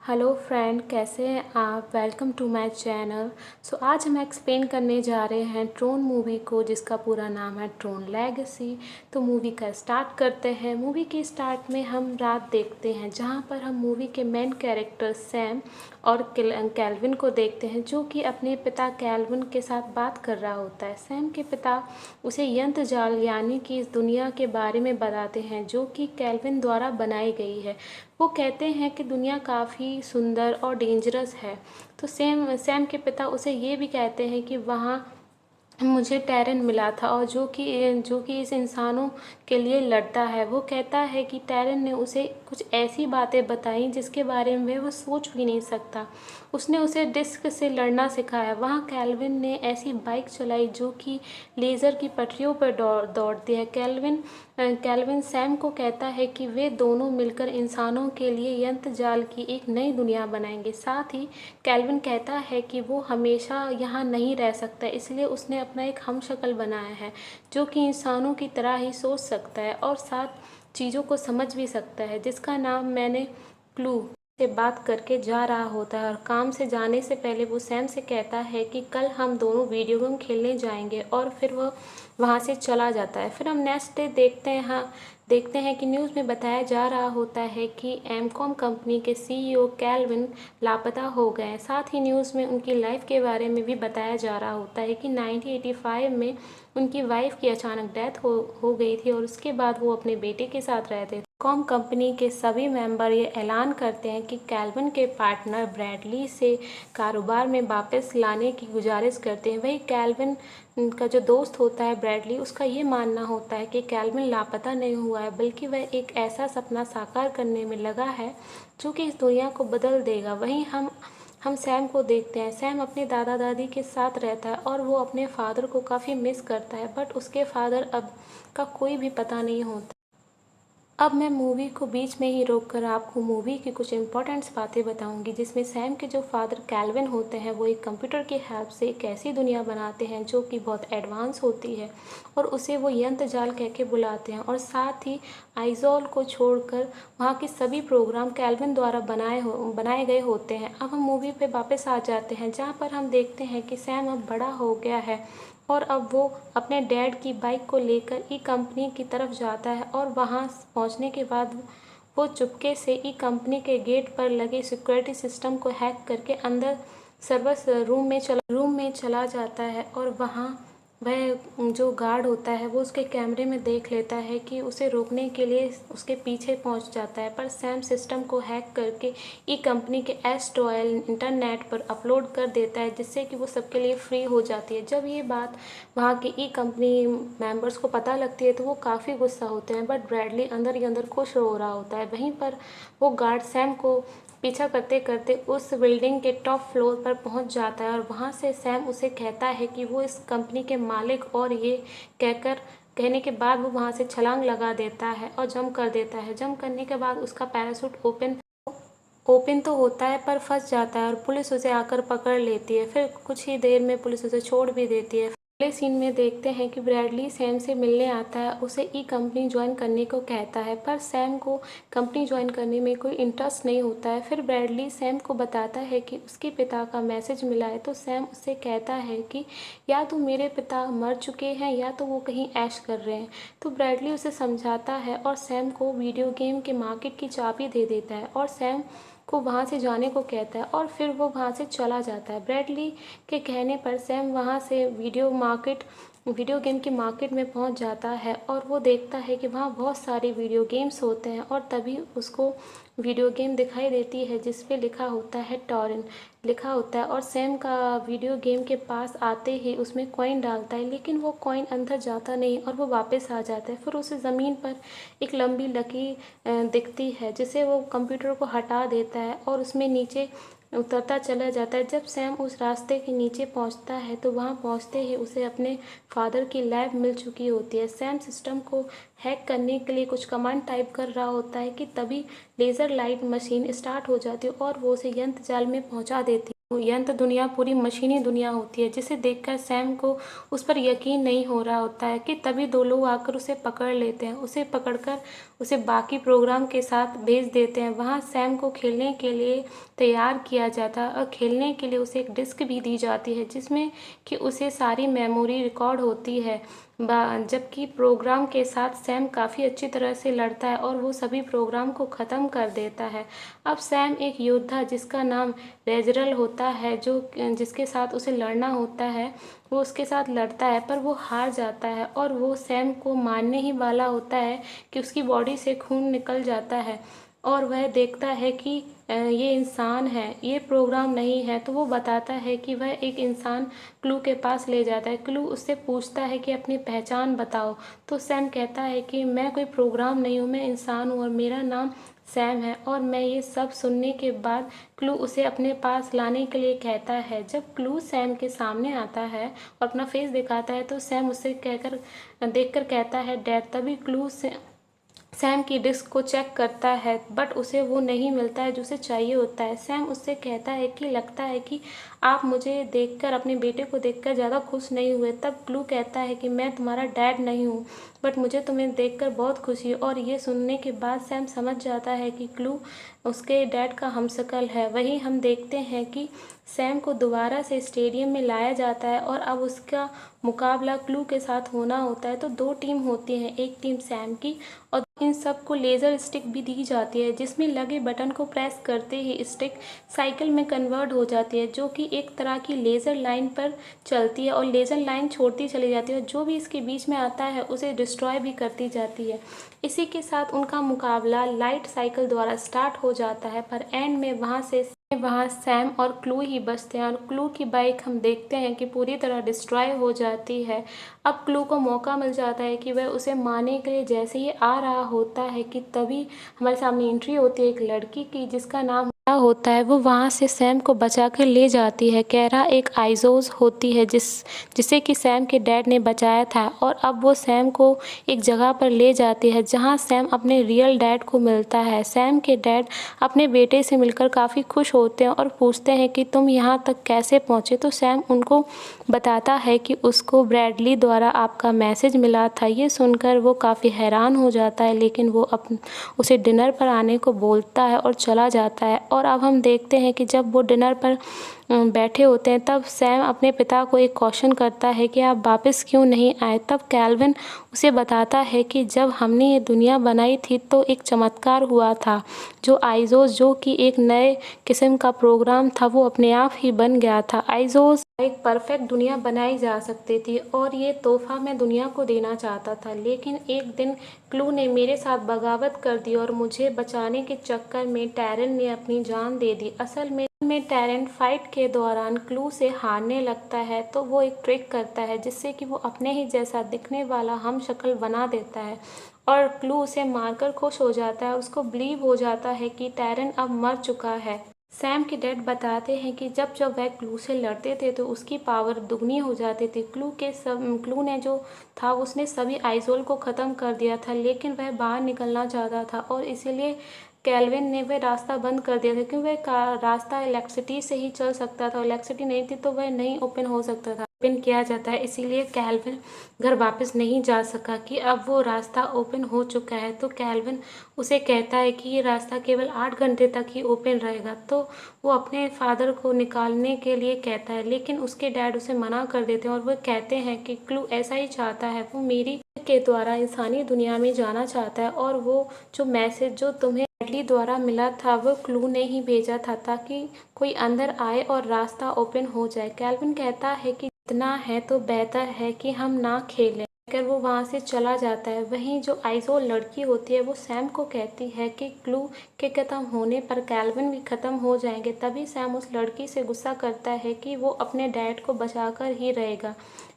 Hello friend, कैसे हैं आप। Welcome to my channel. आज हम एक्सप्लेन करने जा रहे हैं ट्रोन मूवी को, जिसका पूरा नाम है ट्रोन लेगेसी। तो मूवी का स्टार्ट करते हैं। मूवी के स्टार्ट में हम रात देखते हैं, जहां पर हम मूवी के मेन कैरेक्टर सैम और कैल्विन को देखते हैं, जो कि अपने पिता कैल्विन के साथ बात कर रहा होता है। सैम के पिता उसे यंत्र जाल यानी कि इस दुनिया के बारे में बताते हैं, जो कि कैल्विन द्वारा बनाई गई है। वो कहते हैं कि दुनिया काफ़ी सुंदर और डेंजरस है। तो सैम के पिता उसे ये भी कहते हैं कि वहाँ मुझे टैरन मिला था, और जो कि इस इंसानों के लिए लड़ता है। वो कहता है कि टैरन ने उसे कुछ ऐसी बातें बताई जिसके बारे में वो सोच भी नहीं सकता। उसने उसे डिस्क से लड़ना सिखाया। वहाँ कैल्विन ने ऐसी बाइक चलाई जो कि लेज़र की पटरियों पर दौड़ती है। कैल्विन सैम को कहता है कि वे दोनों मिलकर इंसानों के लिए यंत्र जाल की एक नई दुनिया बनाएंगे। साथ ही कैल्विन कहता है कि वो हमेशा यहाँ नहीं रह सकता, इसलिए उसने अपना एक हमशक्ल बनाया है, जो कि इंसानों की तरह ही सोच सकता है और साथ चीज़ों को समझ भी सकता है, जिसका नाम मैंने क्लू से बात करके जा रहा होता है। और काम से जाने से पहले वो सैम से कहता है कि कल हम दोनों वीडियो गेम खेलने जाएंगे, और फिर वह वहाँ से चला जाता है। फिर हम नेक्स्ट डे देखते हैं कि न्यूज़ में बताया जा रहा होता है कि एमकॉम कंपनी के सीईओ कैल्विन लापता हो गए हैं। साथ ही न्यूज़ में उनकी लाइफ के बारे में भी बताया जा रहा होता है कि 1985 में उनकी वाइफ की अचानक डेथ हो गई थी, और उसके बाद वो अपने बेटे के साथ रहते थे। कॉम कंपनी के सभी मेंबर ये ऐलान करते हैं कि कैल्विन के पार्टनर ब्रैडली से कारोबार में वापस लाने की गुजारिश करते हैं। वही कैल्विन का जो दोस्त होता है ब्रैडली, उसका ये मानना होता है कि कैल्विन लापता नहीं हुआ है, बल्कि वह एक ऐसा सपना साकार करने में लगा है जो कि इस दुनिया को बदल देगा। वहीं हम सैम को देखते हैं। सैम अपने दादा दादी के साथ रहता है, और वो अपने फादर को काफ़ी मिस करता है, बट उसके फादर अब का कोई भी पता नहीं होता। अब मैं मूवी को बीच में ही रोककर आपको मूवी की कुछ इंपॉर्टेंट्स बातें बताऊंगी, जिसमें सैम के जो फादर कैल्विन होते हैं, वो एक कंप्यूटर की हेल्प से एक ऐसी दुनिया बनाते हैं जो कि बहुत एडवांस होती है, और उसे वो यंत्र जाल कह के बुलाते हैं। और साथ ही आइजोल को छोड़कर वहाँ के सभी प्रोग्राम कैल्विन द्वारा बनाए गए होते हैं। अब हम मूवी पे वापस आ जाते हैं, जहाँ पर हम देखते हैं कि सैम अब बड़ा हो गया है, और अब वो अपने डैड की बाइक को लेकर ई कंपनी की तरफ जाता है। और वहाँ पहुँचने के बाद वो चुपके से ई कंपनी के गेट पर लगे सिक्योरिटी सिस्टम को हैक करके अंदर सर्वर रूम में चला जाता है। और वहाँ वह जो गार्ड होता है, वो उसके कैमरे में देख लेता है कि उसे रोकने के लिए उसके पीछे पहुंच जाता है। पर सैम सिस्टम को हैक करके ई कंपनी के एस्ट्रॉयल इंटरनेट पर अपलोड कर देता है, जिससे कि वो सबके लिए फ्री हो जाती है। जब ये बात वहाँ के ई कंपनी मेंबर्स को पता लगती है, तो वो काफ़ी गुस्सा होते हैं, बट ब्रैडली अंदर ही अंदर खुश हो रहा होता है। वहीं पर वो गार्ड सैम को पीछा करते करते उस बिल्डिंग के टॉप फ्लोर पर पहुंच जाता है, और वहां से सैम उसे कहता है कि वो इस कंपनी के मालिक, और ये कहने के बाद वो वहां से छलांग लगा देता है और जंप कर देता है। जंप करने के बाद उसका पैराशूट ओपन तो होता है, पर फंस जाता है, और पुलिस उसे आकर पकड़ लेती है। फिर कुछ ही देर में पुलिस उसे छोड़ भी देती है। अगले सीन में देखते हैं कि ब्रैडली सैम से मिलने आता है, उसे ई कंपनी ज्वाइन करने को कहता है, पर सैम को कंपनी ज्वाइन करने में कोई इंटरेस्ट नहीं होता है। फिर ब्रैडली सैम को बताता है कि उसके पिता का मैसेज मिला है। तो सैम उससे कहता है कि या तो मेरे पिता मर चुके हैं, या तो वो कहीं ऐश कर रहे हैं। तो ब्रैडली उसे समझाता है और सैम को वीडियो गेम के मार्केट की चाबी दे देता है, और सैम को वहाँ से जाने को कहता है, और फिर वो वहाँ से चला जाता है। ब्रैडली के कहने पर सैम वहाँ से वीडियो गेम की मार्केट में पहुँच जाता है, और वो देखता है कि वहाँ बहुत सारे वीडियो गेम्स होते हैं। और तभी उसको वीडियो गेम दिखाई देती है जिस पे लिखा होता है टॉरेंट लिखा होता है। और सैम का वीडियो गेम के पास आते ही उसमें कॉइन डालता है, लेकिन वो कॉइन अंदर जाता नहीं, और वो वापस आ जाता है। फिर उसे ज़मीन पर एक लंबी लकीर दिखती है, जिसे वो कंप्यूटर को हटा देता है और उसमें नीचे उतरता चला जाता है। जब सैम उस रास्ते के नीचे पहुंचता है, तो वहां पहुंचते ही उसे अपने फादर की लैब मिल चुकी होती है। सैम सिस्टम को हैक करने के लिए कुछ कमांड टाइप कर रहा होता है कि तभी लेज़र लाइट मशीन स्टार्ट हो जाती है, और वो उसे यंत्र जाल में पहुंचा देती है। यंत्र दुनिया पूरी मशीनी दुनिया होती है, जिसे देखकर सैम को उस पर यकीन नहीं हो रहा होता है कि तभी दो लोग आकर उसे पकड़ लेते हैं। उसे पकड़कर उसे बाकी प्रोग्राम के साथ भेज देते हैं। वहाँ सैम को खेलने के लिए तैयार किया जाता है और खेलने के लिए उसे एक डिस्क भी दी जाती है, जिसमें कि उसे सारी मेमोरी रिकॉर्ड होती है। जबकि प्रोग्राम के साथ सैम काफ़ी अच्छी तरह से लड़ता है और वो सभी प्रोग्राम को ख़त्म कर देता है। अब सैम एक योद्धा जिसका नाम रेजरल होता है, जो जिसके साथ उसे लड़ना होता है, वो उसके साथ लड़ता है पर वो हार जाता है और वो सैम को मारने ही वाला होता है कि उसकी बॉडी से खून निकल जाता है और वह देखता है कि ये इंसान है, ये प्रोग्राम नहीं है। तो वो बताता है कि वह एक इंसान क्लू के पास ले जाता है। क्लू उससे पूछता है कि अपनी पहचान बताओ। तो सैम कहता है कि मैं कोई प्रोग्राम नहीं हूँ, मैं इंसान हूँ और मेरा नाम सैम है। और मैं ये सब सुनने के बाद क्लू उसे अपने पास लाने के लिए कहता है। जब क्लू सैम के सामने आता है और अपना फेस दिखाता है तो सैम उससे देखकर कहता है डैड। तभी क्लू से सैम की डिस्क को चेक करता है बट उसे वो नहीं मिलता है जो उसे चाहिए होता है। सैम उससे कहता है कि लगता है कि आप मुझे देखकर, अपने बेटे को देखकर ज़्यादा खुश नहीं हुए। तब क्लू कहता है कि मैं तुम्हारा डैड नहीं हूँ बट मुझे तुम्हें देखकर बहुत खुशी है। और ये सुनने के बाद सैम समझ जाता है कि क्लू उसके डैड का हमशक्ल है। वहीं हम देखते हैं कि सैम को दोबारा से स्टेडियम में लाया जाता है और अब उसका मुकाबला क्लू के साथ होना होता है। तो दो टीम होती हैं, एक टीम सैम की और इन सबको लेज़र स्टिक भी दी जाती है, जिसमें लगे बटन को प्रेस करते ही स्टिक साइकिल में कन्वर्ट हो जाती है, जो कि एक तरह की लेज़र लाइन पर चलती है और लेज़र लाइन छोड़ती चली जाती है। जो भी इसके बीच में आता है उसे डिस्ट्रॉय भी करती जाती है। इसी के साथ उनका मुकाबला लाइट साइकिल द्वारा स्टार्ट हो जाता है पर एंड में वहाँ सैम और क्लू ही बचते हैं और क्लू की बाइक हम देखते हैं कि पूरी तरह डिस्ट्रॉय हो जाती है। अब क्लू को मौका मिल जाता है कि वह उसे मारने के लिए जैसे ही आ रहा होता है कि तभी हमारे सामने एंट्री होती है एक लड़की की, जिसका नाम होता है। वो वहाँ से सैम को बचा कर ले जाती है। कैरा एक आइजोज होती है जिसे कि सैम के डैड ने बचाया था और अब वो सैम को एक जगह पर ले जाती है जहाँ सैम अपने रियल डैड को मिलता है। सैम के डैड अपने बेटे से मिलकर काफ़ी खुश होते हैं और पूछते हैं कि तुम यहाँ तक कैसे पहुँचे। तो सैम उनको बताता है कि उसको ब्रैडली द्वारा आपका मैसेज मिला था। ये सुनकर वो काफ़ी हैरान हो जाता है, लेकिन वो उसे डिनर पर आने को बोलता है और चला जाता है। और अब हम देखते हैं कि जब वो डिनर पर बैठे होते हैं तब सैम अपने पिता को एक क्वेश्चन करता है कि आप वापस क्यों नहीं आए। तब कैल्विन उसे बताता है कि जब हमने ये दुनिया बनाई थी तो एक चमत्कार हुआ था, जो आइजोस, जो कि एक नए किस्म का प्रोग्राम था, वो अपने आप ही बन गया था। आइजोस एक परफेक्ट दुनिया बनाई जा सकती थी और ये तोहफा मैं दुनिया को देना चाहता था, लेकिन एक दिन क्लू ने मेरे साथ बगावत कर दी और मुझे बचाने के चक्कर में टैरन ने अपनी जान दे दी। असल में टैरन फाइट के दौरान क्लू से हारने लगता है तो वो एक ट्रिक करता है जिससे कि वो अपने ही जैसा दिखने वाला हम शक्ल बना देता है और क्लू उसे मारकर खुश हो जाता है। उसको बिलीव हो जाता है कि टैरन अब मर चुका है। सैम के डैड बताते हैं कि जब जब वह क्लू से लड़ते थे तो उसकी पावर दुगनी हो जाती थी। क्लू ने जो था उसने सभी आइजोल को ख़त्म कर दिया था, लेकिन वह बाहर निकलना चाहता था और इसीलिए कैल्विन ने वह रास्ता बंद कर दिया था, क्योंकि वह रास्ता इलेक्ट्रिसिटी से ही चल सकता था। इलेक्ट्रिसिटी नहीं थी तो वह नहीं ओपन हो सकता था, ओपन किया जाता है। इसीलिए कैल्विन घर वापस नहीं जा सका कि अब वो रास्ता ओपन हो चुका है। तो कैल्विन उसे कहता है कि ये रास्ता केवल 8 घंटे तक ही ओपन रहेगा। तो वो अपने फादर को निकालने के लिए कहता है, लेकिन उसके डैड उसे मना कर देते हैं और वो कहते हैं कि क्लू ऐसा ही चाहता है, वो मेरी के द्वारा इंसानी दुनिया में जाना चाहता है और वो जो मैसेज जो तुम्हें ब्रैडली द्वारा मिला था वो क्लू ने ही भेजा था ताकि कोई अंदर आए और रास्ता ओपन हो जाए। कैल्विन कहता है कि इतना है तो बेहतर है कि हम ना खेलें, कहकर वो वहाँ से चला जाता है। वहीं जो आइजोल लड़की होती है वो सैम को कहती है कि क्लू के ख़त्म होने पर कैल्विन भी ख़त्म हो जाएंगे। तभी सैम उस लड़की से गुस्सा करता है कि वो अपने डैड को बचाकर ही रहेगा।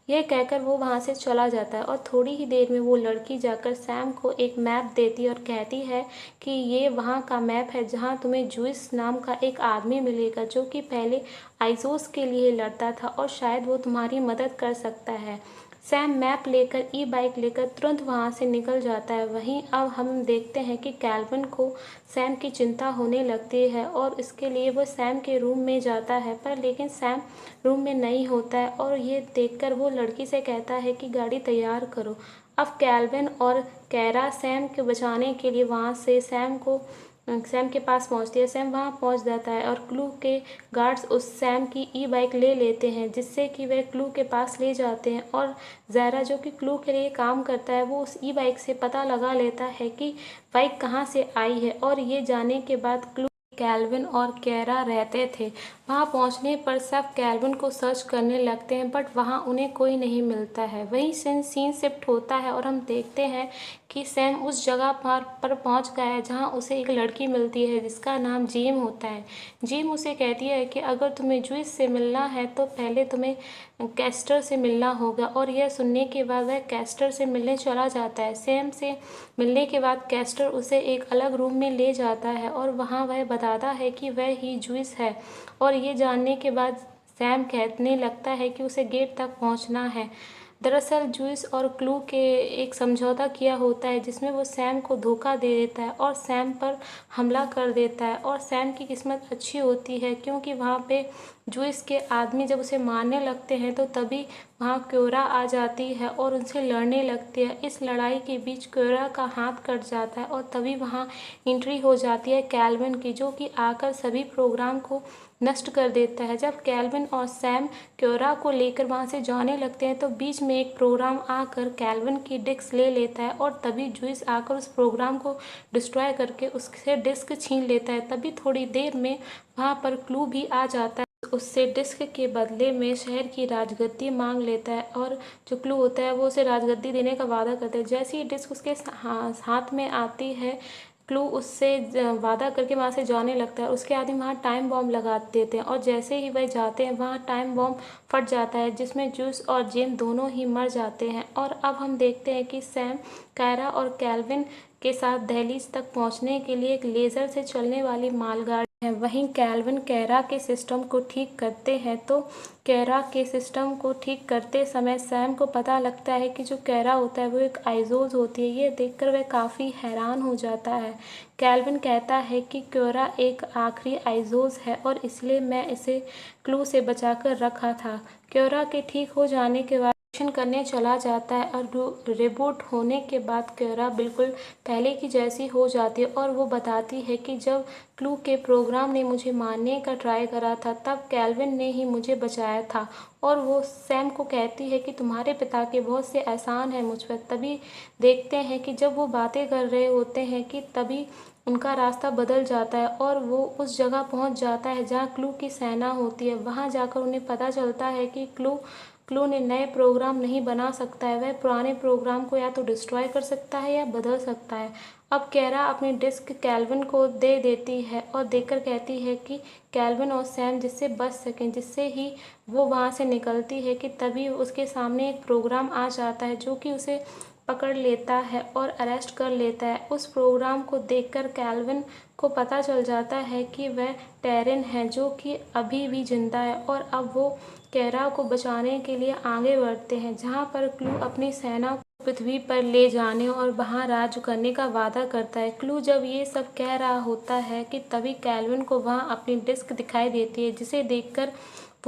यह कहकर वो वहाँ से चला जाता है और थोड़ी ही देर में वो लड़की जाकर सैम को एक मैप देती है और कहती है कि ये वहाँ का मैप है जहाँ तुम्हें जूइस नाम का एक आदमी मिलेगा, जो कि पहले आइजोस के लिए लड़ता था और शायद वो तुम्हारी मदद कर सकता है। सैम मैप लेकर ई बाइक लेकर तुरंत वहाँ से निकल जाता है। वहीं अब हम देखते हैं कि कैल्विन को सैम की चिंता होने लगती है और इसके लिए वो सैम के रूम में जाता है, पर लेकिन सैम रूम में नहीं होता है और ये देखकर वो लड़की से कहता है कि गाड़ी तैयार करो। अब कैल्विन और कैरा सैम को बचाने के लिए वहाँ से सैम के पास पहुँचती है। सैम वहाँ पहुँच जाता है और क्लू के गार्ड्स उस सैम की ई बाइक ले लेते हैं, जिससे कि वह क्लू के पास ले जाते हैं और ज़ारा जो कि क्लू के लिए काम करता है वो उस ई बाइक से पता लगा लेता है कि बाइक कहाँ से आई है। और ये जाने के बाद क्लू कैल्विन और कैरा रहते थे। वहाँ पहुँचने पर सब कैल्विन को सर्च करने लगते हैं, बट वहाँ उन्हें कोई नहीं मिलता है। वहीं सीन शिफ्ट होता है और हम देखते हैं कि सैम उस जगह पर पहुँच गया है जहाँ उसे एक लड़की मिलती है जिसका नाम जिम होता है। जिम उसे कहती है कि अगर तुम्हें जूस से मिलना है तो पहले तुम्हें कैस्टर से मिलना होगा, और यह सुनने के बाद वह कैस्टर से मिलने चला जाता है। सैम से मिलने के बाद कैस्टर उसे एक अलग रूम में ले जाता है और वहाँ वह बताता है कि वह ही जूस है, और ये जानने के बाद सैम कहने लगता है कि उसे गेट तक पहुँचना है। दरअसल जूस और क्लू के एक समझौता किया होता है जिसमें वो सैम को धोखा दे देता है और सैम पर हमला कर देता है। और सैम की किस्मत अच्छी होती है क्योंकि वहाँ पे जूस के आदमी जब उसे मारने लगते हैं तो तभी वहाँ क्योरा आ जाती है और उनसे लड़ने लगती है। इस लड़ाई के बीच क्योरा का हाथ कट जाता है और तभी वहाँ एंट्री हो जाती है कैल्विन की, जो कि आकर सभी प्रोग्राम को नष्ट कर देता है। जब कैल्विन और सैम क्योरा को लेकर वहाँ से जाने लगते हैं तो बीच में एक प्रोग्राम आकर कैल्विन की डिस्क ले लेता है और तभी जूस आकर उस प्रोग्राम को डिस्ट्रॉय करके उससे डिस्क छीन लेता है। तभी थोड़ी देर में वहाँ पर क्लू भी आ जाता है, उससे डिस्क के बदले में शहर की राजगद्दी मांग लेता है और जो क्लू होता है वो उसे राजगद्दी देने का वादा करता है। जैसे ही डिस्क उसके हाथ में आती है, क्लू उससे वादा करके वहाँ से जाने लगता है। उसके आदमी वहाँ टाइम बॉम्ब लगा देते हैं और जैसे ही वह जाते हैं वहाँ टाइम बॉम्ब फट जाता है जिसमें जूस और जिम दोनों ही मर जाते हैं। और अब हम देखते हैं कि सैम कायरा और कैल्विन के साथ दहलीज तक पहुँचने के लिए एक लेज़र से चलने वाली मालगाड़ी है। वहीं कैल्विन कैरा के सिस्टम को ठीक करते हैं तो कैरा के सिस्टम को ठीक करते समय सैम को पता लगता है कि जो कैरा होता है वो एक आइजोज होती है। ये देखकर वह काफ़ी हैरान हो जाता है। कैल्विन कहता है कि कैरा एक आखिरी आइजोज है और इसलिए मैं इसे क्लू से बचाकर रखा था। कैरा के ठीक हो जाने के बाद ऑपरेशन करने चला जाता है और रिबूट होने के बाद कैरा बिल्कुल पहले की जैसी हो जाती है और वो बताती है कि जब क्लू के प्रोग्राम ने मुझे मारने का ट्राई करा था तब कैल्विन ने ही मुझे बचाया था। और वो सैम को कहती है कि तुम्हारे पिता के बहुत से एहसान है मुझ पर। तभी देखते हैं कि जब वो बातें कर रहे होते हैं कि तभी उनका रास्ता बदल जाता है और वो उस जगह पहुंच जाता है जहां क्लू की सेना होती है। वहां जाकर उन्हें पता चलता है कि क्लू ने नए प्रोग्राम नहीं बना सकता है, वह पुराने प्रोग्राम को या तो डिस्ट्रॉय कर सकता है या बदल सकता है। अब कैरा अपनी डिस्क कैल्विन को दे देती है और देकर कहती है कि कैल्विन और सैम जिससे बच सकें। जिससे ही वो वहाँ से निकलती है कि तभी उसके सामने एक प्रोग्राम आ जाता है जो कि उसे पकड़ लेता है और अरेस्ट कर लेता है। उस प्रोग्राम को देखकर कैल्विन को पता चल जाता है कि वह टेरिन है जो कि अभी भी जिंदा है और अब वो कैरा को बचाने के लिए आगे बढ़ते हैं, जहाँ पर क्लू अपनी सेना को पृथ्वी पर ले जाने और वहाँ राज करने का वादा करता है। क्लू जब ये सब कह रहा होता है कि तभी कैल्विन को वहाँ अपनी डिस्क दिखाई देती है, जिसे देखकर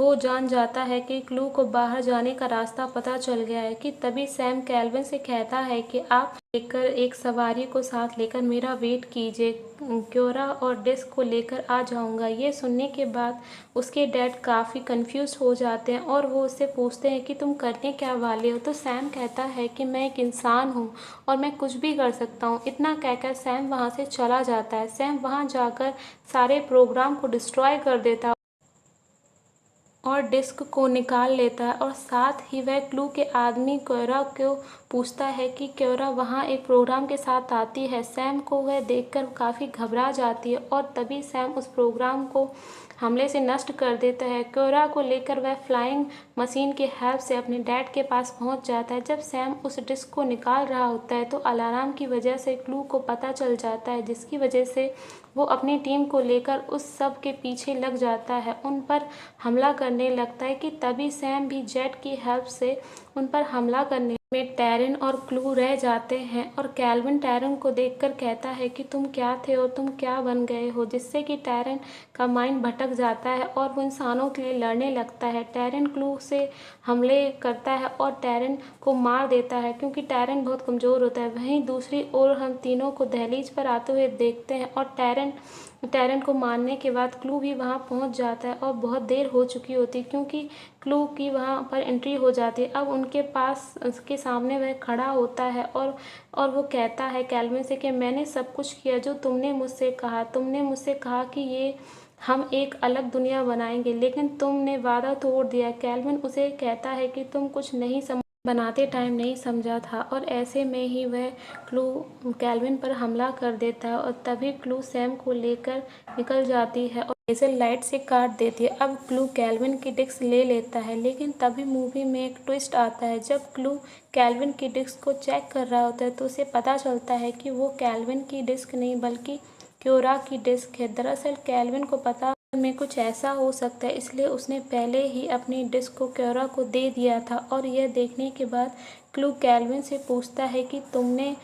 वो जान जाता है कि क्लू को बाहर जाने का रास्ता पता चल गया है। कि तभी सैम कैल्विन से कहता है कि आप लेकर एक सवारी को साथ लेकर मेरा वेट कीजिए, क्योरा और डिस्क को लेकर आ जाऊंगा। ये सुनने के बाद उसके डैड काफ़ी कंफ्यूज हो जाते हैं और वो उससे पूछते हैं कि तुम करने क्या वाले हो। तो सैम कहता है कि मैं एक इंसान हूँ और मैं कुछ भी कर सकता हूँ। इतना कहकर सैम वहाँ से चला जाता है। सैम वहाँ जाकर सारे प्रोग्राम को डिस्ट्रॉय कर देता है और डिस्क को निकाल लेता है और साथ ही वह क्लू के आदमी क्योरा को पूछता है कि क्योरा वहाँ एक प्रोग्राम के साथ आती है। सैम को वह देखकर काफ़ी घबरा जाती है और तभी सैम उस प्रोग्राम को हमले से नष्ट कर देता है। क्योरा को लेकर वह फ्लाइंग मशीन की हेल्प से अपने डैड के पास पहुंच जाता है। जब सैम उस डिस्क को निकाल रहा होता है तो अलार्म की वजह से क्लू को पता चल जाता है, जिसकी वजह से वो अपनी टीम को लेकर उस सब के पीछे लग जाता है, उन पर हमला करने लगता है कि तभी सैम भी जेट की हेल्प से उन पर हमला करने में टैरन और क्लू रह जाते हैं और कैल्विन टैरन को देखकर कहता है कि तुम क्या थे और तुम क्या बन गए हो, जिससे कि टैरन का माइंड भटक जाता है और वो इंसानों के लिए लड़ने लगता है। टैरन क्लू से हमले करता है और टैरन को मार देता है क्योंकि टैरन बहुत कमज़ोर होता है। वहीं दूसरी ओर हम तीनों को दहलीज पर आते हुए देखते हैं और टैरन को मारने के बाद क्लू भी वहां पहुंच जाता है और बहुत देर हो चुकी होती है क्योंकि क्लू की वहां पर एंट्री हो जाती है। अब उनके पास उसके सामने वह खड़ा होता है और वो कहता है कैल्विन से कि मैंने सब कुछ किया जो तुमने मुझसे कहा कि ये हम एक अलग दुनिया बनाएंगे, लेकिन तुमने वादा तोड़ दिया। कैल्विन उसे कहता है कि तुम कुछ नहीं बनाते टाइम नहीं समझा था और ऐसे में ही वह क्लू कैल्विन पर हमला कर देता है और तभी क्लू सैम को लेकर निकल जाती है और लेजर लाइट से काट देती है। अब क्लू कैल्विन की डिस्क ले लेता है, लेकिन तभी मूवी में एक ट्विस्ट आता है। जब क्लू कैल्विन की डिस्क को चेक कर रहा होता है तो उसे पता चलता है कि वो कैल्विन की डिस्क नहीं बल्कि क्योरा की डिस्क है। दरअसल कैल्विन को पता में कुछ ऐसा हो सकता है, इसलिए उसने पहले ही अपनी डिस्क को क्योरा को दे दिया था। और यह देखने के बाद क्लू कैल्विन से पूछता है कि तुमने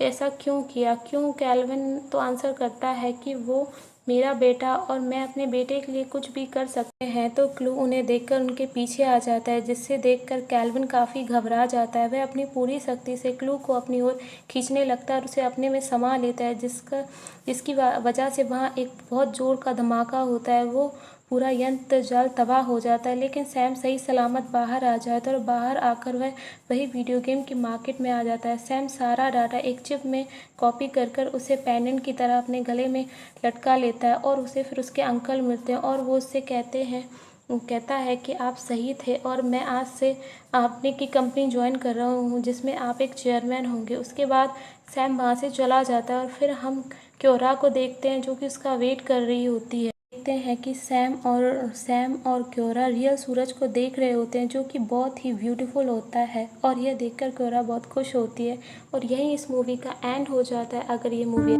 ऐसा क्यों किया। कैल्विन तो आंसर करता है कि वो मेरा बेटा और मैं अपने बेटे के लिए कुछ भी कर सकते हैं। तो क्लू उन्हें देखकर उनके पीछे आ जाता है, जिससे देखकर कैल्विन काफ़ी घबरा जाता है। वह अपनी पूरी शक्ति से क्लू को अपनी ओर खींचने लगता है और उसे अपने में समा लेता है, जिसकी वजह से वहाँ एक बहुत जोर का धमाका होता है। वो पूरा यंत्र जाल तबाह हो जाता है, लेकिन सैम सही सलामत बाहर आ जाता है और बाहर आकर वह वही वीडियो गेम की मार्केट में आ जाता है। सैम सारा डाटा एक चिप में कॉपी कर उसे पेंडेंट की तरह अपने गले में लटका लेता है और उसे फिर उसके अंकल मिलते हैं और वो उससे कहता है कि आप सही थे और मैं आज से आपने की कंपनी ज्वाइन कर रहा हूँ जिसमें आप एक चेयरमैन होंगे। उसके बाद सैम वहाँ से चला जाता है और फिर हम क्योरा को देखते हैं जो कि उसका वेट कर रही होती है। देखते हैं कि सैम और क्योरा रियल सूरज को देख रहे होते हैं जो कि बहुत ही ब्यूटीफुल होता है और यह देखकर क्योरा बहुत खुश होती है और यही इस मूवी का एंड हो जाता है। अगर ये मूवी